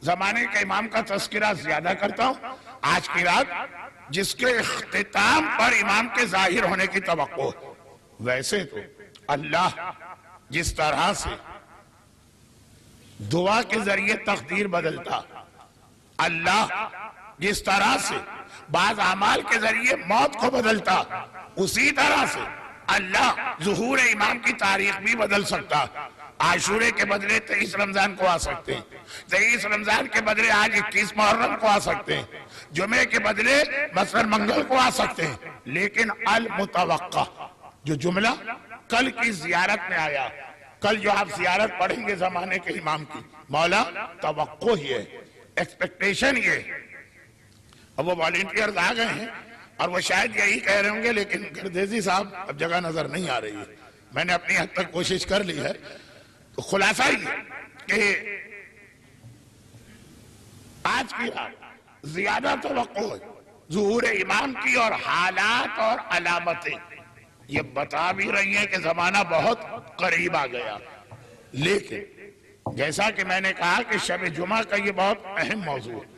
زمانے کے امام کا تذکرہ زیادہ کرتا ہوں آج کی رات، جس کے اختتام پر امام کے ظاہر ہونے کی توقع ہے۔ ویسے تو اللہ جس طرح سے دعا کے ذریعے تقدیر بدلتا، اللہ جس طرح سے بعض اعمال کے ذریعے موت کو بدلتا، اسی طرح سے اللہ ظہور امام کی تاریخ بھی بدل سکتا۔ عاشورے کے بدلے 23 رمضان کو آ سکتے ہیں، 23 رمضان کے بدلے آج 21 محرم کو آ سکتے ہیں، جمعے کے بدلے مثلا منگل کو آ سکتے ہیں، لیکن المتوقع جو جملہ کل کی زیارت میں آیا، کل جو آپ زیارت پڑھیں گے زمانے کے امام کی، مولا توقع ہی ہے، ایکسپیکٹیشن یہ ہے۔ اب وہ والنٹیئرز آ گئے ہیں اور وہ شاید یہی کہہ رہے ہوں گے، لیکن گردیزی صاحب اب جگہ نظر نہیں آ رہی ہے، میں نے اپنی حد تک کوشش کر لی ہے، تو خلاصہ ہی ہے کہ آج کی رات زیادہ توقع ہے ظہور امام کی، اور حالات اور علامتیں یہ بتا بھی رہی ہیں کہ زمانہ بہت قریب آ گیا۔ لیکن جیسا کہ میں نے کہا کہ شب جمعہ کا یہ بہت اہم موضوع ہے،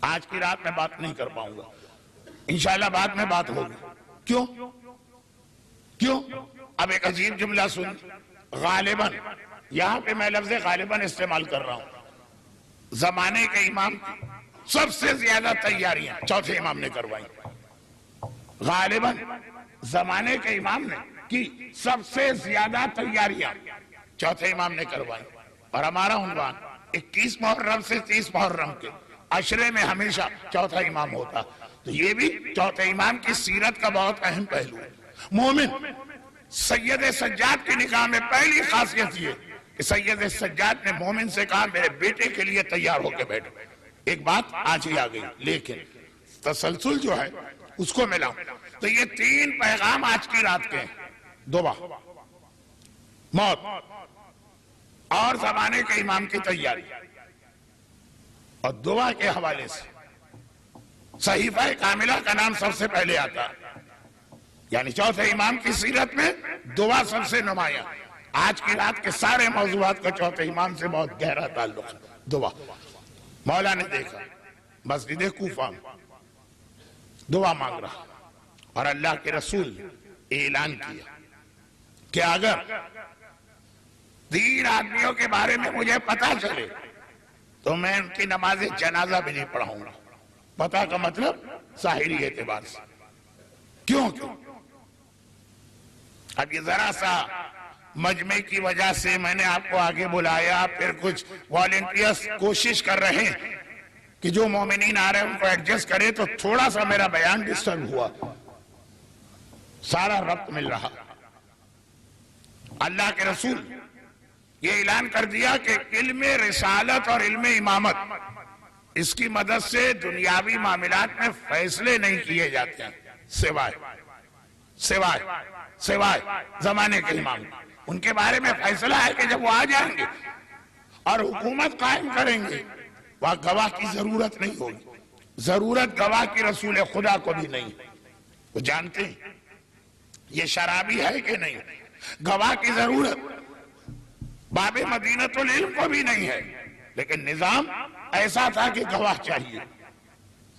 آج کی رات میں بات نہیں کر پاؤں گا، انشاءاللہ بعد میں بات ہوگی۔ کیوں؟ اب ایک عجیب جملہ سن، غالباً یہاں پہ میں لفظ غالباً استعمال کر رہا ہوں، زمانے کے امام کی سب سے زیادہ تیاریاں چوتھے امام نے کروائی، غالباً زمانے کے امام نے کی سب سے زیادہ تیاریاں چوتھے امام نے کروائی، اور ہمارا عنوان 21 محرم سے 30 محرم کے عشرے میں ہمیشہ چوتھا امام ہوتا، تو یہ بھی چوتھے امام کی سیرت کا بہت اہم پہلو ہے۔ مومن سید سجاد کی نگاہ میں پہلی خاصیت یہ کہ سید سجاد نے مومن سے کہا میرے بیٹے کے لیے تیار ہو کے بیٹھو۔ ایک بات آج ہی آ گئی، لیکن تسلسل جو ہے اس کو ملا، تو یہ 3 پیغام آج کی رات کے ہیں، دعا، موت اور زمانے کے امام کی تیاری، اور دعا کے حوالے سے صحیفہ کاملہ کا نام سب سے پہلے آتا ہے، یعنی چوتھے امام کی سیرت میں دعا سب سے نمایاں۔ آج کی رات کے سارے موضوعات کا چوتھے امام سے بہت گہرا تعلق ہے، دعا۔ مولا نے دیکھا مسجد کوفہ میں دعا مانگ رہا، اور اللہ کے رسول نے اعلان کیا کہ اگر 3 آدمیوں کے بارے میں مجھے پتا چلے تو میں ان کی نماز جنازہ بھی نہیں پڑھاؤں گا۔ پتہ کا مطلب ظاہری اعتبار سے، کیوں؟ اب یہ ذرا سا مجمع کی وجہ سے میں نے آپ کو آگے بلایا، پھر کچھ والنٹیئرز کوشش کر رہے ہیں کہ جو مومنین آ رہے ہیں ان کو ایڈجسٹ کرے، تو تھوڑا سا میرا بیان ڈسٹرب ہوا، سارا ربط مل رہا۔ اللہ کے رسول یہ اعلان کر دیا کہ علم رسالت اور علم امامت، اس کی مدد سے دنیاوی معاملات میں فیصلے نہیں کیے جاتے ہیں سوائے زمانے کے امام۔ ان کے بارے میں فیصلہ ہے کہ جب وہ آ جائیں گے اور حکومت قائم کریں گے، وہاں گواہ کی ضرورت نہیں ہوگی، ضرورت گواہ کی رسول خدا کو بھی نہیں۔ وہ جانتے ہیں یہ شرابی ہے کہ نہیں، گواہ کی ضرورت باب مدینۃ العلم کو بھی نہیں ہے، لیکن نظام ایسا تھا کہ گواہ چاہیے،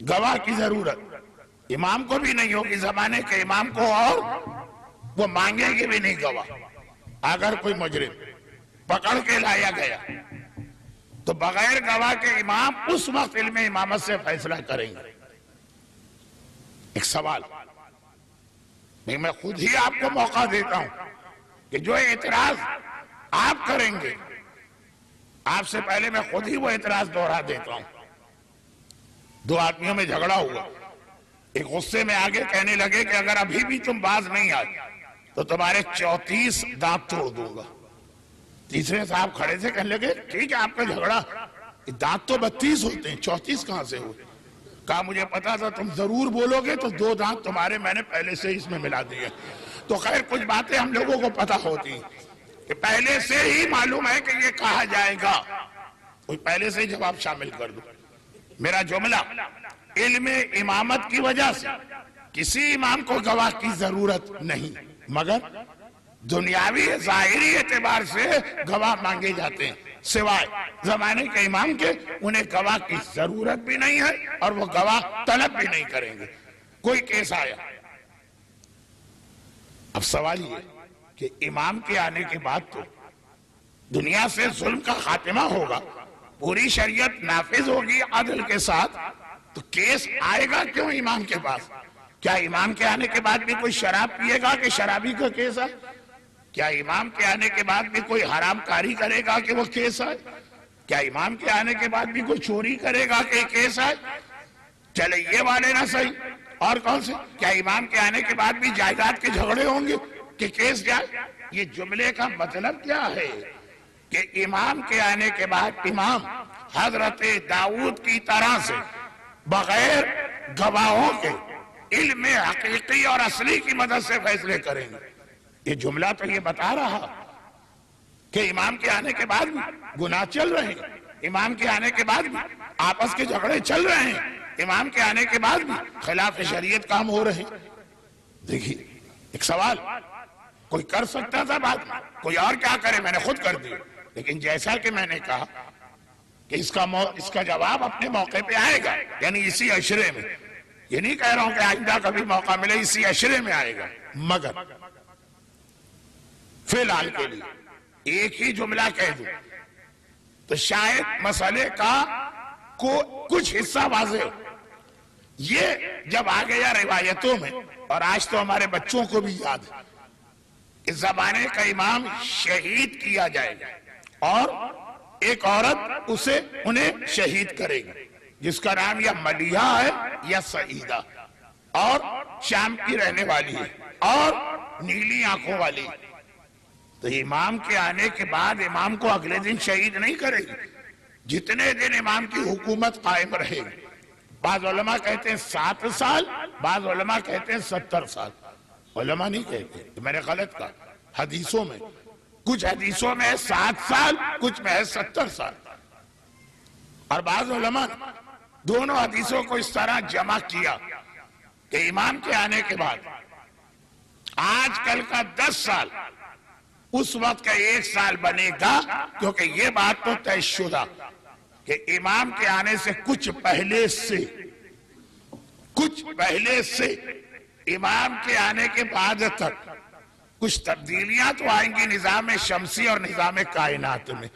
گواہ کی ضرورت امام کو بھی نہیں ہوگی، زمانے کے امام کو، اور وہ مانگیں گے بھی نہیں گواہ۔ اگر کوئی مجرم پکڑ کے لایا گیا تو بغیر گواہ کے امام اس وقت علم امامت سے فیصلہ کریں گے۔ ایک سوال میں خود ہی آپ کو موقع دیتا ہوں کہ جو اعتراض آپ کریں گے، آپ سے پہلے میں خود ہی وہ اعتراض دوہرا دیتا ہوں۔ 2 آدمیوں میں جھگڑا ہوا، ایک غصے میں آگے کہنے لگے کہ اگر ابھی بھی تم باز نہیں آئے تو تمہارے 34 دانت توڑ دوں گا۔ تیسرے صاحب کھڑے سے کہنے لگے ٹھیک ہے آپ کا جھگڑا، دانت تو 32 ہوتے ہیں، 34 کہاں سے ہوئے؟ کہا مجھے پتا تھا تم ضرور بولو گے، تو 2 دانت تمہارے میں نے پہلے سے اس میں ملا دیے۔ تو خیر کچھ باتیں ہم لوگوں کو پتا ہوتی ہیں کہ پہلے سے ہی معلوم ہے کہ یہ کہا جائے گا، کوئی پہلے سے ہی جواب شامل کر دو۔ میرا جملہ علم امامت کی وجہ سے کسی امام کو گواہ کی ضرورت نہیں، مگر دنیاوی ظاہری اعتبار سے گواہ مانگے جاتے ہیں۔ سوائے زمانے کے امام کے انہیں گواہ کی ضرورت بھی نہیں ہے اور وہ گواہ طلب بھی نہیں کریں گے. کوئی کیس آیا، اب سوال یہ کہ امام کے آنے کے بعد تو دنیا سے ظلم کا خاتمہ ہوگا، پوری شریعت نافذ ہوگی عدل کے ساتھ، تو کیس آئے گا کیوں امام کے پاس؟ کیا امام کے آنے کے بعد بھی کوئی شراب پیے گا کہ شرابی کا کیس ہے؟ کیا امام کے آنے کے بعد بھی کوئی حرام کاری کرے گا کہ وہ کیس ہے؟ کیا امام کے آنے کے بعد بھی کوئی چوری کرے گا کہ کیس ہے؟ چلے یہ والے نہ صحیح، اور کون سے؟ کیا امام کے آنے کے بعد بھی جائیداد کے جھگڑے ہوں گے کہ کیس جائے؟ یہ جملے کا مطلب کیا ہے کہ امام کے آنے کے بعد امام حضرت داؤد کی طرح سے بغیر گواہوں کے علم حقیقی اور اصلی کی مدد سے فیصلے کریں گے. یہ جملہ تو یہ بتا رہا کہ امام کے آنے کے بعد بھی گناہ چل رہے ہیں، امام کے آنے کے بعد بھی آپس کے جھگڑے چل رہے ہیں، امام کے آنے کے بعد بھی خلاف شریعت کام ہو رہے ہیں. دیکھیے ایک سوال کوئی کر سکتا تھا بات میں، کوئی اور کیا کرے، میں نے خود کر دی، لیکن جیسا کہ میں نے کہا کہ اس کا جواب اپنے موقع پہ آئے گا، یعنی اسی عشرے میں. یہ نہیں کہہ رہا ہوں کہ آئندہ کبھی موقع ملے، اسی عشرے میں آئے گا. مگر فی الحال کے لیے ایک ہی جملہ کہہ دوں تو شاید مسئلے کا کچھ حصہ واضح ہو. یہ جب آ گیا روایتوں میں، اور آج تو ہمارے بچوں کو بھی یاد ہے، اس زمانے کا امام شہید کیا جائے گا اور ایک عورت انہیں شہید کرے گی جس کا نام یا ملیحہ ہے یا سعیدہ، اور شام کی رہنے والی ہے اور نیلی آنکھوں والی. تو امام کے آنے کے بعد امام کو اگلے دن شہید نہیں کرے گی، جتنے دن امام کی حکومت قائم رہے گی. بعض علماء کہتے ہیں 7 سال، بعض علماء کہتے ہیں 70 سال. علماء نہیں کہتے، میں نے غلط کہا، حدیثوں میں کچھ حدیثوں میں 7 سال، کچھ میں 70 سال. اور بعض علماء نے دونوں حدیثوں کو اس طرح جمع کیا کہ امام کے آنے کے بعد آج کل کا 10 سال اس وقت کا 1 سال بنے گا، کیونکہ یہ بات تو طے شدہ کہ امام کے آنے سے کچھ پہلے سے امام کے آنے کے بعد تک کچھ تبدیلیاں تو آئیں گی نظام شمسی اور نظام کائنات میں.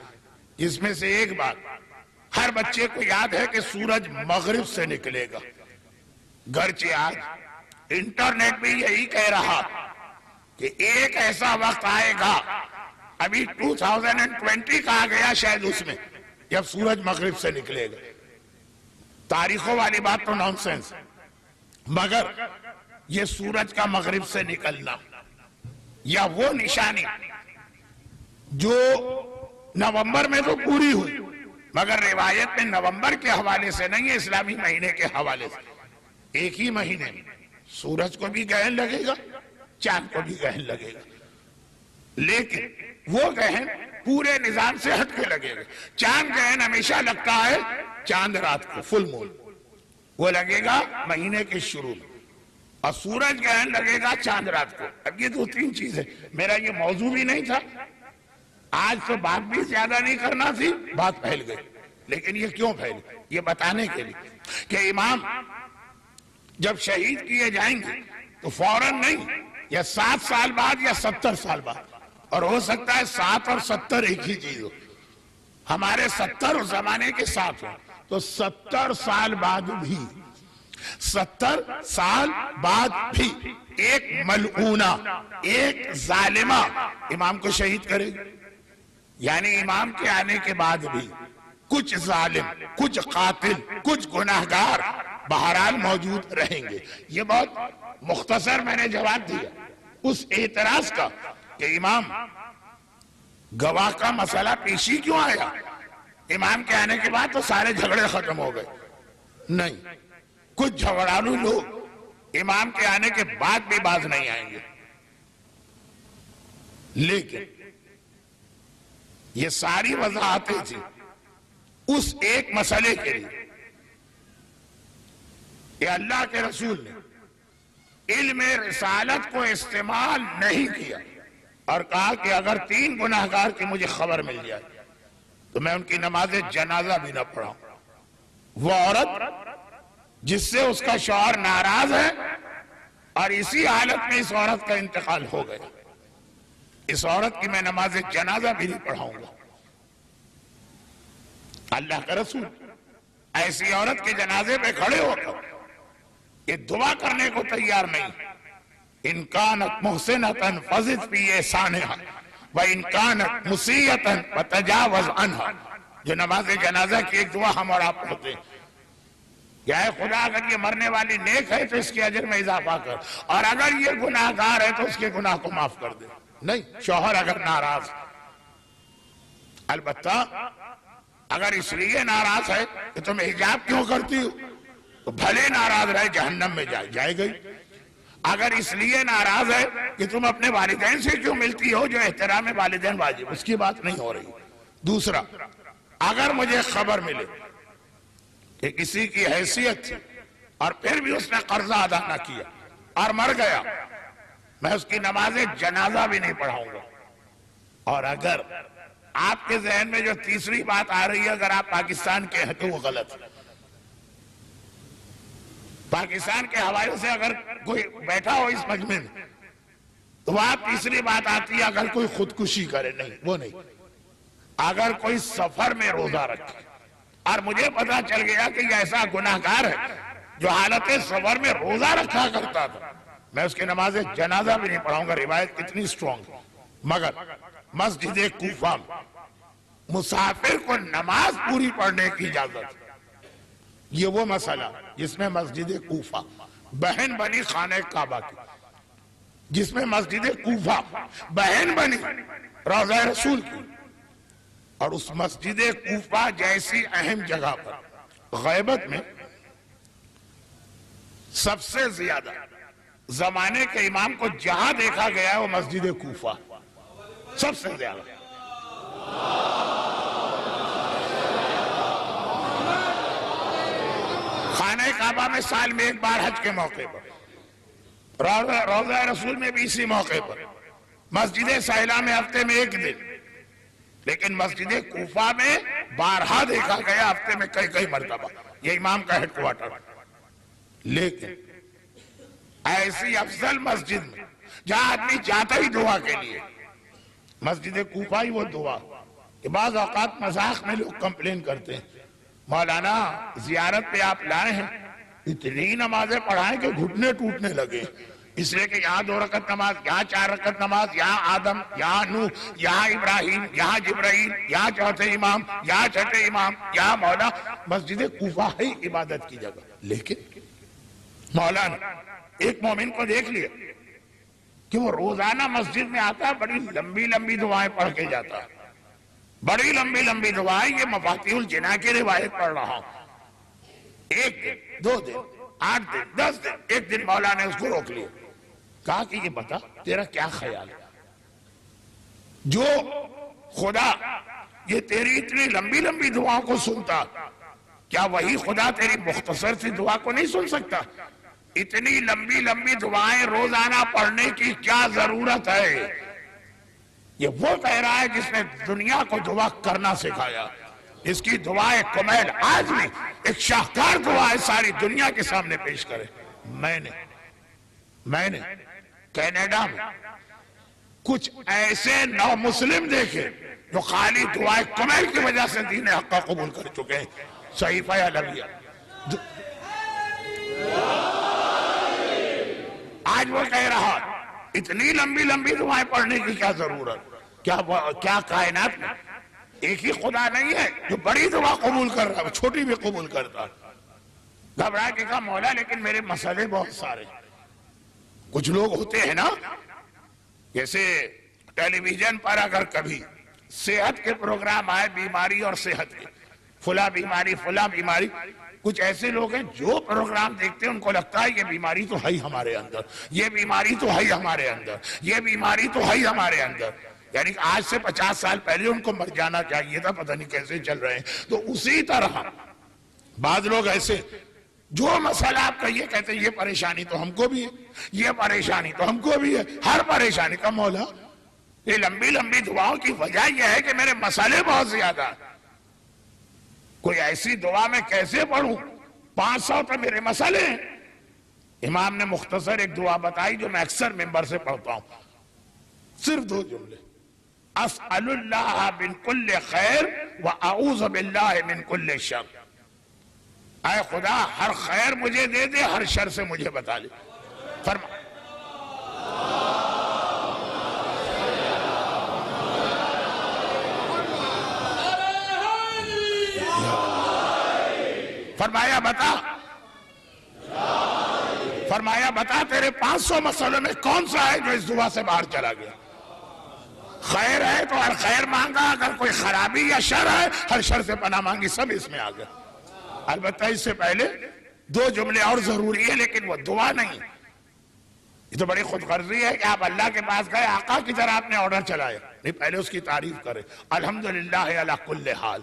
اس میں سے ایک بات ہر بچے کو یاد ہے کہ سورج مغرب سے نکلے گا. گرچہ آج انٹرنیٹ بھی یہی کہہ رہا کہ ایک ایسا وقت آئے گا، ابھی 2020 کہا گیا شاید اس میں، جب سورج مغرب سے نکلے گا. تاریخوں والی بات تو نان سینس، مگر یہ سورج کا مغرب سے نکلنا یا وہ نشانی جو نومبر میں تو پوری ہوئی، مگر روایت میں نومبر کے حوالے سے نہیں ہے، اسلامی مہینے کے حوالے سے. ایک ہی مہینے میں سورج کو بھی گہن لگے گا، چاند کو بھی گہن لگے گا، لیکن وہ گہن پورے نظام سے ہٹ کے لگے گا. چاند گہن ہمیشہ لگتا ہے چاند رات کو، فل مون، وہ لگے گا مہینے کے شروع میں، اور سورج گہن لگے گا چاند رات کو. اب یہ 2-3 چیزیں، میرا یہ موضوع بھی نہیں تھا، آج تو بات بھی زیادہ نہیں کرنا تھی، بات پھیل گئی. لیکن یہ کیوں پھیل گئی؟ یہ بتانے کے لیے کہ امام جب شہید کیے جائیں گے تو فوراً نہیں، یا 7 سال بعد یا 70 سال بعد، اور ہو سکتا ہے 7 اور 70 ایک ہی چیز ہو. ہمارے 70 اس زمانے کے ساتھ ہو تو 70 سال بعد بھی ایک ملعونہ، ایک ظالمہ امام کو شہید کرے گی. یعنی امام کے آنے کے بعد بھی کچھ ظالم، کچھ قاتل، کچھ گناہگار بہرحال موجود رہیں گے. یہ بہت مختصر میں نے جواب دیا اس اعتراض کا کہ امام گواہ کا مسئلہ پیشی کیوں آیا، امام کے آنے کے بعد تو سارے جھگڑے ختم ہو گئے. نہیں، کچھ جھگڑالو لوگ امام کے آنے کے بعد بھی باز نہیں آئیں گے. لیکن یہ ساری وضاحتیں تھی اس ایک مسئلے کے لیے کہ اللہ کے رسول نے علم رسالت کو استعمال نہیں کیا اور کہا کہ اگر 3 گناہگار کی مجھے خبر مل جائے تو میں ان کی نماز جنازہ بھی نہ پڑھاؤں۔ وہ عورت جس سے اس کا شوہر ناراض ہے اور اسی حالت میں اس عورت کا انتقال ہو گیا، اس عورت کی میں نماز جنازہ بھی نہیں پڑھاؤں گا۔ اللہ کا رسول ایسی عورت کے جنازے پہ کھڑے ہو کر یہ دعا کرنے کو تیار نہیں، ان کانت محسنۃ فزد فی احسانہا وان کانت مسیئۃ فتجاوز عنہا۔ جو نماز جنازہ کی ایک دعا ہم اور آپ پڑھتے ہیں، یا اے خدا اگر یہ مرنے والی نیک ہے تو اس کے اجر میں اضافہ کر، اور اگر یہ گناہ گار ہے تو اس کے گناہ کو معاف کر دے۔ نہیں، شوہر اگر ناراض، البتہ اگر اس لیے ناراض ہے کہ تم حجاب کیوں کرتی ہو تو بھلے ناراض رہے، جہنم میں جائے گئی۔ اگر اس لیے ناراض ہے کہ تم اپنے والدین سے کیوں ملتی ہو جو احترام والدین واجب، اس کی بات نہیں ہو رہی۔ دوسرا، اگر مجھے خبر ملے کہ کسی کی حیثیت تھی اور پھر بھی اس نے قرضہ ادا نہ کیا اور مر گیا، میں اس کی نماز جنازہ بھی نہیں پڑھاؤں گا۔ اور اگر آپ کے ذہن میں جو تیسری بات آ رہی ہے، اگر آپ پاکستان کے ہیں تو وہ غلط ہے۔ پاکستان کے حوالے سے اگر کوئی بیٹھا ہو اس مجمع میں تو وہاں تیسری بات آتی ہے اگر کوئی خودکشی کرے، نہیں، وہ نہیں۔ اگر کوئی سفر میں روزہ رکھے اور مجھے پتا چل گیا کہ یہ ایسا گناہگار ہے جو حالت سفر میں روزہ رکھا کرتا تھا، میں اس کی نماز جنازہ بھی نہیں پڑھاؤں گا۔ روایت کتنی سٹرونگ ہے۔ مگر مسجد کوفہ میں مسافر کو نماز پوری پڑھنے کی اجازت ہے۔ یہ وہ مسئلہ جس میں مسجد کوفہ بہن بنی خانہ کعبہ کی، جس میں مسجد کوفہ بہن بنی روضہ رسول کی، اور اس مسجد کوفہ جیسی اہم جگہ پر غیبت میں سب سے زیادہ زمانے کے امام کو جہاں دیکھا گیا ہے وہ مسجد کوفہ سب سے زیادہ۔ خانہ کعبہ میں سال میں ایک بار حج کے موقع پر، روضہ رسول میں بھی اسی موقع پر، مسجد سہیلا میں ہفتے میں ایک دن، لیکن مسجد کوفہ میں بارہا دیکھا گیا، ہفتے میں کئی مرتبہ۔ یہ امام کا ہیڈ کوارٹر۔ لیکن ایسی افضل مسجد میں جہاں آدمی جاتا ہی دعا کے لیے، مسجد کوفہ ہی وہ دعا کہ بعض اوقات مذاق میں لوگ کمپلین کرتے ہیں، مولانا زیارت پہ آپ لائے ہیں، اتنی نمازیں پڑھائیں کہ گھٹنے ٹوٹنے لگے، اس لیے کہ یہاں 2 رکعت نماز، یہاں 4 رکعت نماز، یہاں آدم، یہاں نوح، یہاں ابراہیم، یہاں جبرائیل، یہاں چوتھے امام، یہاں چھٹے امام، یہاں مولا۔ مسجد کوفہ ہے عبادت کی جگہ، لیکن مولانا ایک مومن کو دیکھ لیا کہ وہ روزانہ مسجد میں آتا ہے، بڑی لمبی لمبی دعائیں پڑھ کے جاتا ہے، بڑی لمبی لمبی دعائیں۔ یہ مفاتیح الجناح کی روایت پڑھ رہا ہوں۔ 1 دن، 2 دن، 8 دن، 10 دن، ایک دن مولا نے اس کو روک لیا، کہا کہ یہ بتا تیرا کیا خیال ہے، جو خدا یہ تیری اتنی لمبی لمبی دعاؤں کو سنتا، کیا وہی خدا تیری مختصر سی دعا کو نہیں سن سکتا؟ اتنی لمبی لمبی دعائیں روزانہ پڑھنے کی کیا ضرورت ہے؟ یہ وہ کہہ رہا ہے جس نے دنیا کو دعا کرنا سکھایا، اس کی دعائیں کمیل آج بھی ایک شاہکار دعا ہے، ساری دنیا کے سامنے پیش کرے۔ میں نے کینیڈا میں کچھ ایسے نو مسلم دیکھے جو خالی دعائیں کمیل کی وجہ سے دین حق کا قبول کر چکے ہیں۔ صحیفہ علویہ، آج وہ کہہ رہا اتنی لمبی لمبی دعائیں پڑھنے کی کیا ضرورت؟ کیا کائنات میں ایک ہی خدا نہیں ہے جو بڑی دعا قبول کر رہا ہے، چھوٹی بھی قبول کرتا؟ گھبرا کے کہا مولا لیکن میرے مسئلے بہت سارے۔ کچھ لوگ ہوتے ہیں نا، جیسے ٹیلی ویژن پر اگر کبھی صحت کے پروگرام آئے، بیماری اور صحت کے، فلاں بیماری، کچھ ایسے لوگ ہیں جو پروگرام دیکھتے ہیں ان کو لگتا ہے یہ بیماری تو ہے ہی ہمارے اندر، یہ بیماری تو ہے ہی ہمارے اندر، یہ بیماری تو ہے ہی ہمارے اندر، یعنی کہ آج سے 50 سال پہلے ان کو مر جانا چاہیے تھا، پتہ نہیں کیسے چل رہے ہیں۔ تو اسی طرح بعض لوگ ایسے جو مسئلہ آپ کہیے کہتے ہیں یہ پریشانی تو ہم کو بھی ہے، یہ پریشانی تو ہم کو بھی ہے، ہر پریشانی کا مولا۔ یہ لمبی لمبی دعاؤں کی وجہ یہ ہے کہ میرے مسئلے بہت زیادہ ہیں۔ کوئی ایسی دعا میں کیسے پڑھوں؟ 500 تو میرے مسئلے ہیں۔ امام نے مختصر ایک دعا بتائی جو میں اکثر ممبر سے پڑھتا ہوں، صرف 2 جملے، اسأل اللہ من کل خیر واعوذ باللہ من کل شر۔ اے خدا ہر خیر مجھے دے دے، ہر شر سے مجھے بتا لے۔ فرمایا بتا تیرے 500 مسئلوں میں کون سا ہے جو اس دعا سے باہر چلا گیا؟ خیر ہے تو ہر خیر مانگا، اگر کوئی خرابی یا شر ہے ہر شر سے پناہ مانگی، سب اس میں آ گیا۔ البتہ اس سے پہلے 2 جملے اور ضروری ہے، لیکن وہ دعا نہیں۔ یہ تو بڑی خود غرضی ہے کہ آپ اللہ کے پاس گئے، آقا کی طرح آپ نے آرڈر چلایا، نہیں، پہلے اس کی تعریف کرے، الحمدللہ علی کل حال۔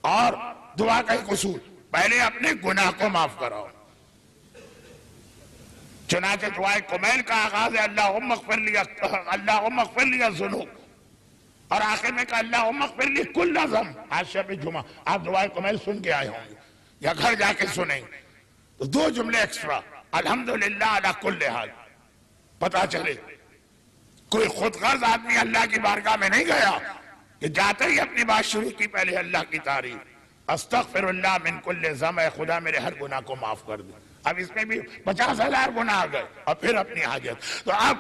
اور دعا کا ایک اصول، پہلے اپنے گناہ کو معاف کراؤ۔ چنانچہ دعائے کمیل کا آغاز ہے اللہم اغفر لی الذنوب، اور آخر میں کہا اللہم اغفر لی کل ذنب۔ آج شب جمعہ آپ دعائے کمیل سن کے آئے ہوں گے یا گھر جا کے سنیں گے، تو 2 جملے ایکسٹرا، الحمدللہ علی کل حال، پتا چلے کوئی خود غرض آدمی اللہ کی بارگاہ میں نہیں گیا کہ جاتے ہی اپنی بات شروع کی پہلے اللہ کی تعریف، استغفر اللہ من کل ذنب، اے خدا میرے ہر گناہ کو معاف کر دے۔ اب اس میں بھی 50,000 گناہ آ گئے، اور پھر اپنی حاجت۔ تو اب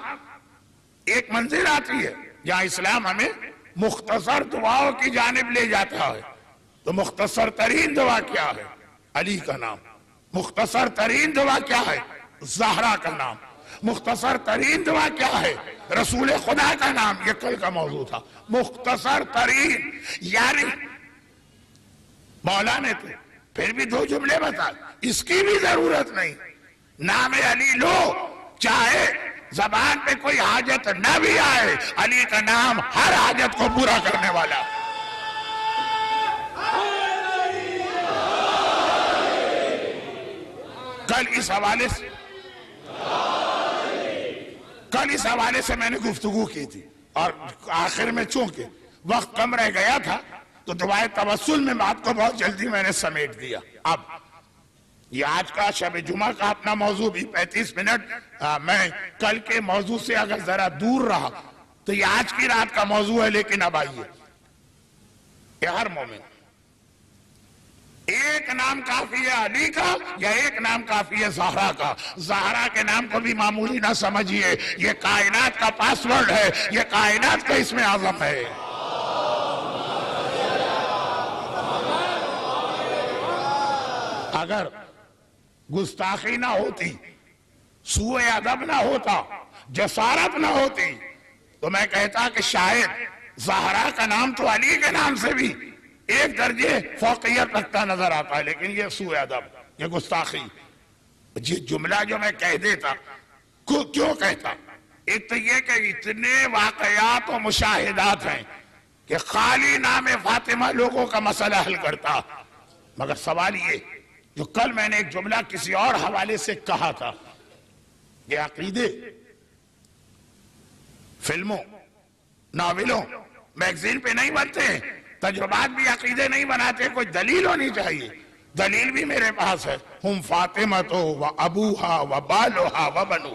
ایک منزل آتی ہے جہاں اسلام ہمیں مختصر دعاؤں کی جانب لے جاتا ہے۔ تو مختصر ترین دعا کیا ہے؟ علی کا نام۔ مختصر ترین دعا کیا ہے؟ زہرا کا نام۔ مختصر ترین دعا کیا ہے؟ رسول خدا کا نام۔ یہ کل کا موضوع تھا، مختصر ترین، یعنی مولا نے تو پھر بھی 2 جملے بتا، اس کی بھی ضرورت نہیں۔ نام علی لو، چاہے زبان پہ کوئی حاجت نہ بھی آئے، علی کا نام ہر حاجت کو پورا کرنے والا۔ کل اس حوالے سے میں نے گفتگو کی تھی، اور آخر میں چونکہ وقت کم رہ گیا تھا تو دعائے توسل میں بات کو بہت جلدی میں نے سمیٹ دیا۔ اب یہ آج کا شب جمعہ کا اپنا موضوع بھی 35 منٹ میں کل کے موضوع سے اگر ذرا دور رہا تو یہ آج کی رات کا موضوع ہے، لیکن اب آئیے کہ ہر مومن ایک نام کافی ہے علی کا یا ایک نام کافی ہے زہرا کا؟ زہرا کے نام کو بھی معمولی نہ سمجھیے، یہ کائنات کا پاس ورڈ ہے، یہ کائنات کا اسم اعظم ہے۔ اگر گستاخی نہ ہوتی، سوء ادب نہ ہوتا، جسارت نہ ہوتی، تو میں کہتا کہ شاید زہرا کا نام تو علی کے نام سے بھی ایک درجے فوقیت رکھتا نظر آتا ہے، لیکن یہ سوء ادب، یہ گستاخی۔ یہ جملہ جو میں کہہ دیتا، کیوں کہتا؟ ایک تو یہ کہ اتنے واقعات و مشاہدات ہیں کہ خالی نام فاطمہ لوگوں کا مسئلہ حل کرتا، مگر سوال یہ جو کل میں نے ایک جملہ کسی اور حوالے سے کہا تھا، یہ عقیدے فلموں، ناولوں، میگزین پہ نہیں بنتے، تجربات بھی عقیدے نہیں بناتے، کوئی دلیل ہونی چاہیے۔ دلیل بھی میرے پاس ہے، ہم فاطمہ تو و ابوہا و بالوہا و بنو۔